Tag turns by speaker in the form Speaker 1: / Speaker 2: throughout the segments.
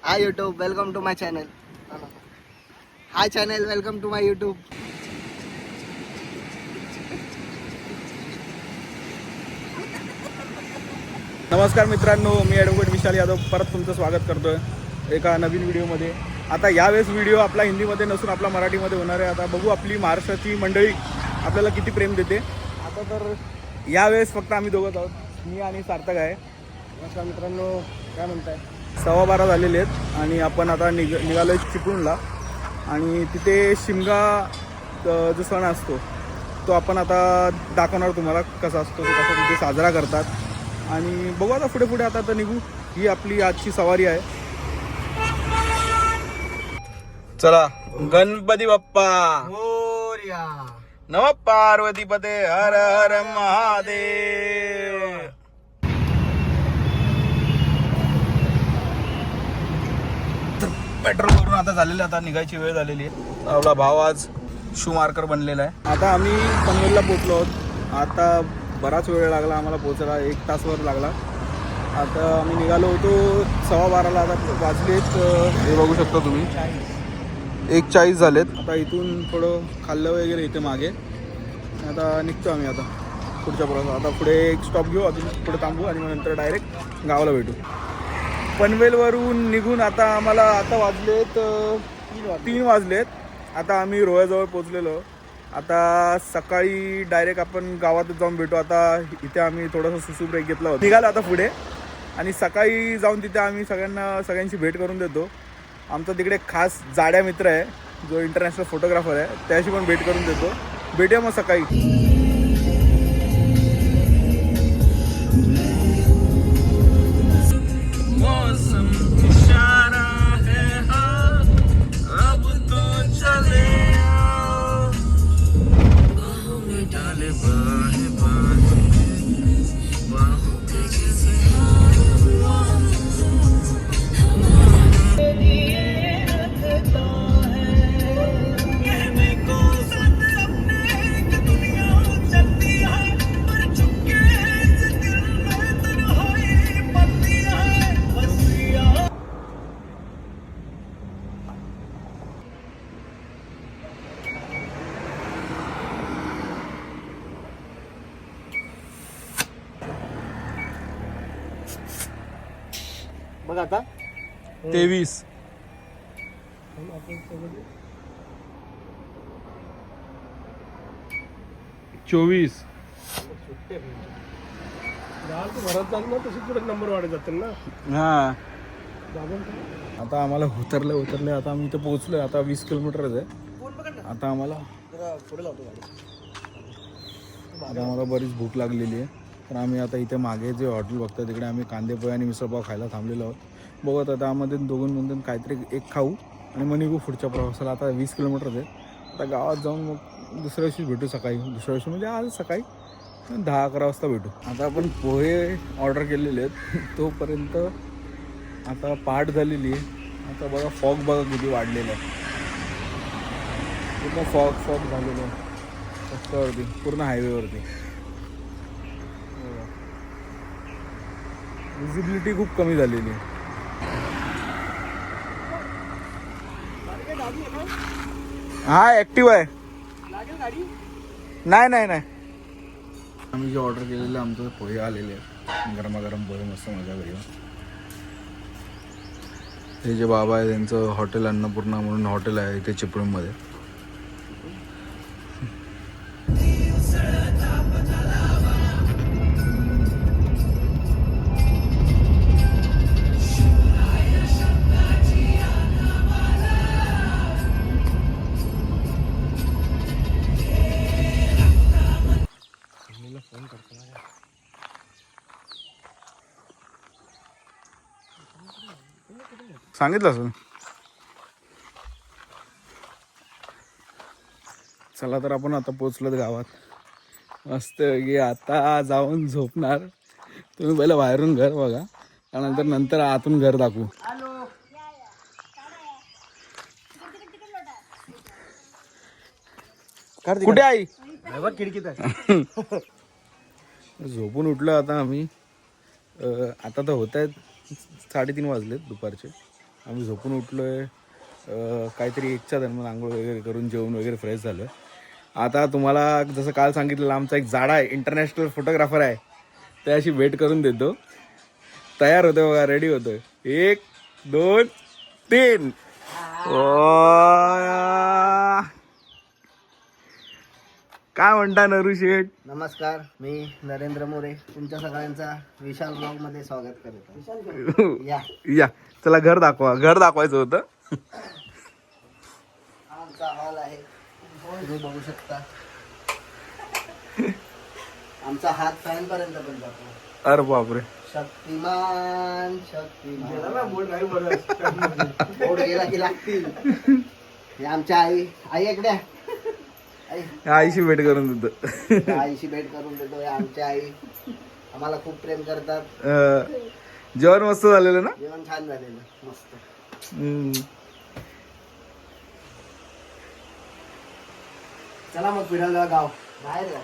Speaker 1: Hi YouTube, welcome to my channel. Hi channel, welcome to my YouTube.
Speaker 2: नमस्कार मित्रांनो, मी advocate विशाल यादव परत तुमचं स्वागत करतोय एका नवीन व्हिडिओमध्ये. आता यावेळेस व्हिडिओ आपला हिंदीमध्ये नसून आपला मराठीमध्ये होणार आहे. आता बघू आपली महाराष्ट्राची मंडळी आपल्याला किती प्रेम देते. आता तर यावेळेस फक्त आम्ही दोघंच आहोत, मी आणि सार्थक आहे. नमस्कार मित्रांनो, काय म्हणताय? 12:15 झालेले आहेत आणि आपण आता निघालो आहे चिपळूणला. आणि तिथे शिमगा जो सण असतो तो आपण आता दाखवणार तुम्हाला कसा असतो, तो कसा तिथे साजरा करतात. आणि बघू आता पुढे पुढे आता तर निघू. ही आपली आजची सवारी आहे. चला, गणपती बाप्पा
Speaker 1: मोरया.
Speaker 2: नमः पार्वती पते हर हर महादेव. पेट्रोल करून आता झालेलं, आता निघायची वेळ झालेली आहे. आपला भाव आज शू मार्कर बनलेला आहे. आता आम्ही पनवेलला पोचलो आहोत. आता बराच वेळ लागला आम्हाला पोचायला, 1 तासवर लागला. आता आम्ही निघालो होतो 12:15ला. आता वाजलेत, हे बघू शकता तुम्ही, 1:40 झालेत. आता इथून थोडं खाल्लं वगैरे इथे मागे. आता निघतो आम्ही आता पुढच्या प्रवासात. आता पुढे एक स्टॉप घेऊ, अजून पुढे थांबू आणि मग नंतर डायरेक्ट गावाला भेटू. पनवेलवरून निघून आता आम्हाला आता वाजलेत 3 वाजलेत. आता आम्ही रोह्याजवळ पोचलेलो. आता सकाळी डायरेक्ट आपण गावातच जाऊन भेटू. आता इथे आम्ही थोडंसं सुसू ब्रेक घेतला होता, निघालो आता पुढे. आणि सकाळी जाऊन तिथे आम्ही सगळ्यांची भेट करून देतो. आमचा तिकडे खास जाड्या मित्र आहे जो इंटरनॅशनल फोटोग्राफर आहे, त्याशी पण भेट करून देतो. भेटूया मग सकाळी.
Speaker 1: बघ आता
Speaker 2: 23 24
Speaker 1: भरत जाईल ना, तशी पुढे नंबर वाढत जातील ना.
Speaker 2: हां. आता आम्हाला उतरले आता आम्ही इथे पोहोचलो. आता 20 किलोमीटरच आहे. आता आम्हाला
Speaker 1: पुढे लावतो गाडी.
Speaker 2: आता आम्हाला बरीच भूक लागलेली आहे. तर आम्ही आता इथे मागे जे हॉटेल बघतो तिकडे आम्ही कांदेपोहे आणि मिसळपाव खायला थांबलेलो आहोत. बघत आता त्यामध्ये दोघांमधून काहीतरी एक खाऊ आणि मग निघू पुढच्या प्रवासाला. आता 20 किलोमीटरच आहे. आता गावात जाऊन मग दुसऱ्या दिवशी भेटू सकाळी. दुसऱ्या दिवशी म्हणजे आज सकाळी 10-11 वाजता भेटू. आता आपण पोहे ऑर्डर केलेले आहेत. तोपर्यंत आता पहाट झालेली आहे. आता बघा फॉग बघा किती वाढलेलं आहे. पूर्ण फॉग झालेलं आहे रस्त्यावरती, पूर्ण हायवेवरती. विजिबिलिटी खूप कमी झालेली आहे. हा ॲक्टिव्ह आहे. नाही आम्ही जे ऑर्डर केलेलं आमचं पोहे आलेले आहेत. गरमागरम पोहे, मस्त मजा घरी. हे जे बाबा आहे त्यांचं हॉटेल अन्नपूर्णा म्हणून हॉटेल आहे इथे चिपळूणमध्ये. सांगितलं असेल. चला तर आपण आता पोचलो गावात. मस्त की आता जाऊन झोपणार. तुम्ही पहिलं बाहेरून घर बघा, त्यानंतर आतून घर दाखवू. कुठे आई?
Speaker 1: खिडकीत आहे.
Speaker 2: झोपून उठलो आता आम्ही. आता तर होत आहेत 3:30 वाजलेत दुपारचे. आम्ही झोपून उठलो आहे काहीतरी 1च्या दरम्यान आंघोळ वगैरे करून जेवण वगैरे फ्रेश झालो आहे. आता तुम्हाला जसं काल सांगितलेलं आमचा एक जाडा आहे इंटरनॅशनल फोटोग्राफर आहे त्याशी भेट करून देतो. तयार होतोय बघा, रेडी होतोय. 1 2 3. काय म्हणता नरू शेठ?
Speaker 1: नमस्कार, मी नरेंद्र मोरे तुमच्या सगळ्यांचा विशाल ब्लॉग मध्ये स्वागत करतो. या
Speaker 2: या चला घर दाखवायचं होतं.
Speaker 1: आमचा हॉल आहे, तुम्ही बघू शकता. आमचा हात फॅन पर्यंत पण जातो.
Speaker 2: अरे बापरे,
Speaker 1: शक्तिमान शक्तिमान बोर्ड गेला की लागतील. हे आमच्या आई इकडे आहे.
Speaker 2: आईशी भेट करून देतो.
Speaker 1: आईशी भेट करून देतो. आमच्या आई आम्हाला खूप प्रेम करतात.
Speaker 2: जेवण मस्त झालेलं ना?
Speaker 1: जेवण छान झालेलं, मस्त. चला मग फिरायला गाव बाहेर या.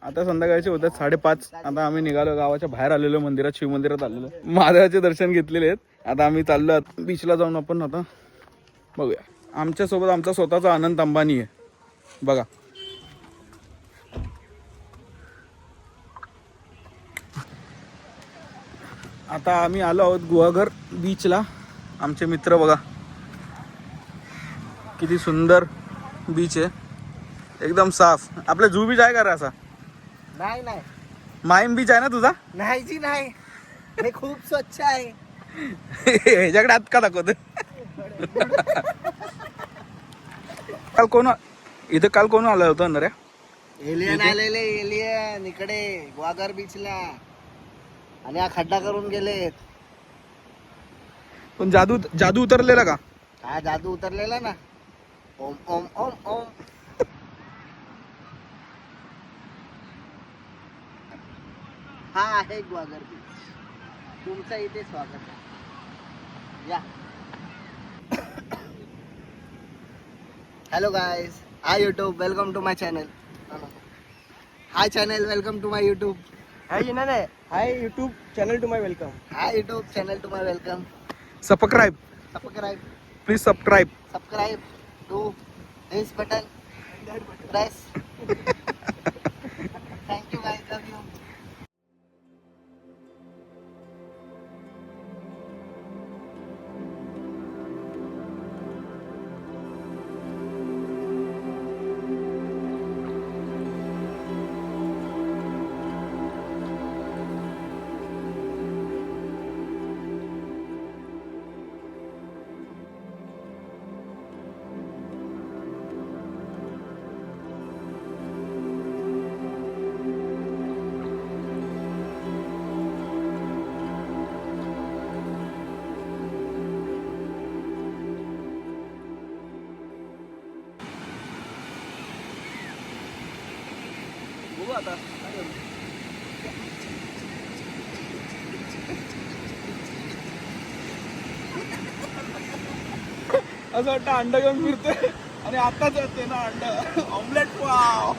Speaker 2: आता संध्याकाळचे होतात 5:30. आता आम्ही निघालो, गावाच्या बाहेर आलेलो, मंदिरात, शिव मंदिरात आलेलो, महादेवाचे दर्शन घेतलेले आहेत. आता आम्ही चाललो बीचला जाऊन आपण आता बघूया. आमच्यासोबत आमचा स्वतःचा अनंत अंबानी आहे बघा. आता आम्ही आलो आहोत गुहागर बीचला. आमचे मित्र बघा, किती सुंदर बीच आहे, एकदम साफ. आपला जू बीच आहे का रे असा?
Speaker 1: नाही
Speaker 2: माईम बीच आहे ना तुझा?
Speaker 1: नाही जी नाही, हे खूप स्वच्छ आहे.
Speaker 2: ह्याच्याकडे हात का दाखवत? काल कोण आलं होतं ना रे?
Speaker 1: एलियन आलेले, एलियन इकडे ग्वागर बीचला, आणि हा खड्डा करून गेलेत.
Speaker 2: पण जादू उतरलेला का?
Speaker 1: हा जादू उतरलेला ना. ओम ओम ओम ओम. हा आहे ग्वागर बीच. तुमचं इथे स्वागत आहे. या. Hello guys, hi YouTube, welcome to my channel. Hi channel, welcome to my YouTube.
Speaker 3: Hi YouTube channel to my welcome.
Speaker 1: Hi YouTube channel to my welcome.
Speaker 2: Subscribe please, subscribe
Speaker 1: to this button, press. Thank you guys, love you.
Speaker 2: आता असं वाटतं अंड घेऊन फिरतोय आणि आताच येते ना अंड. Omelette पाव.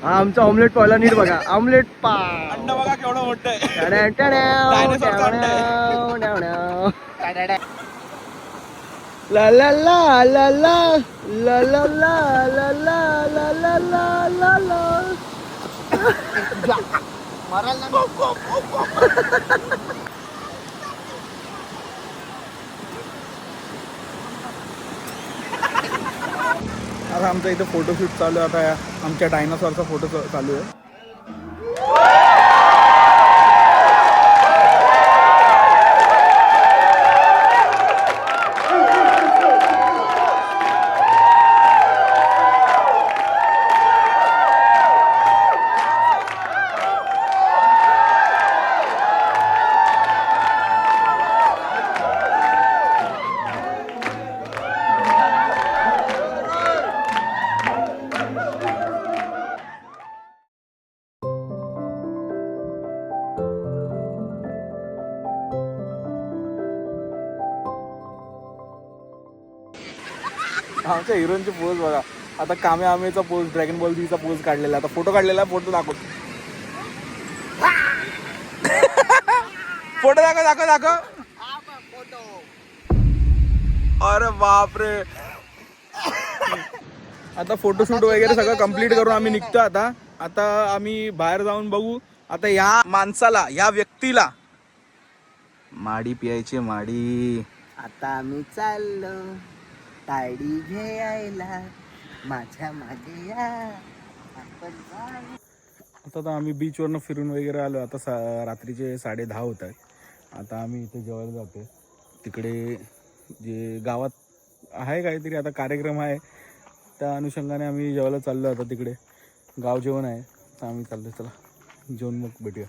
Speaker 3: हा आमचा ऑमलेट पावला नीट बघा. ऑमलेट पाव
Speaker 2: अंड बघा केवढं मोठं आहे.
Speaker 3: ला ला ला ला ला ला ला ला ला ला ला ला ला ला ला.
Speaker 1: मरायला
Speaker 2: आता आमचा इथं फोटोशूट चालू आहे. आता आमच्या डायनासॉरचा फोटो चालू आहे. आमच्या हिरोईनची पोज बघा. आता कामे आमेचा पोज, ड्रॅगन बॉल झीचा पोज काढलेला. आता फोटो काढलेला, फोटो दाखवतो. फोटो दाखव. अरे बापरे. आता फोटोशूट वगैरे सगळं कम्प्लीट करून आम्ही निघतो. आता आम्ही बाहेर जाऊन बघू. आता या माणसाला, या व्यक्तीला माडी प्यायची. माडी.
Speaker 1: आता आम्ही चाललो ताडी घ्यायला, माझ्या मागे या आपण जाऊ.
Speaker 2: आता तर आम्ही बीचवरनं फिरून वगैरे आलो. आता रात्रीचे 10:30 होत आहेत. आता आम्ही इथे जेवायला जातो. तिकडे जे गावात आहे काहीतरी आता कार्यक्रम आहे, त्या अनुषंगाने आम्ही जेवायला चाललो. आता तिकडे गाव जेवण आहे, तर आम्ही चाललो. चला जेवण मग भेटूया.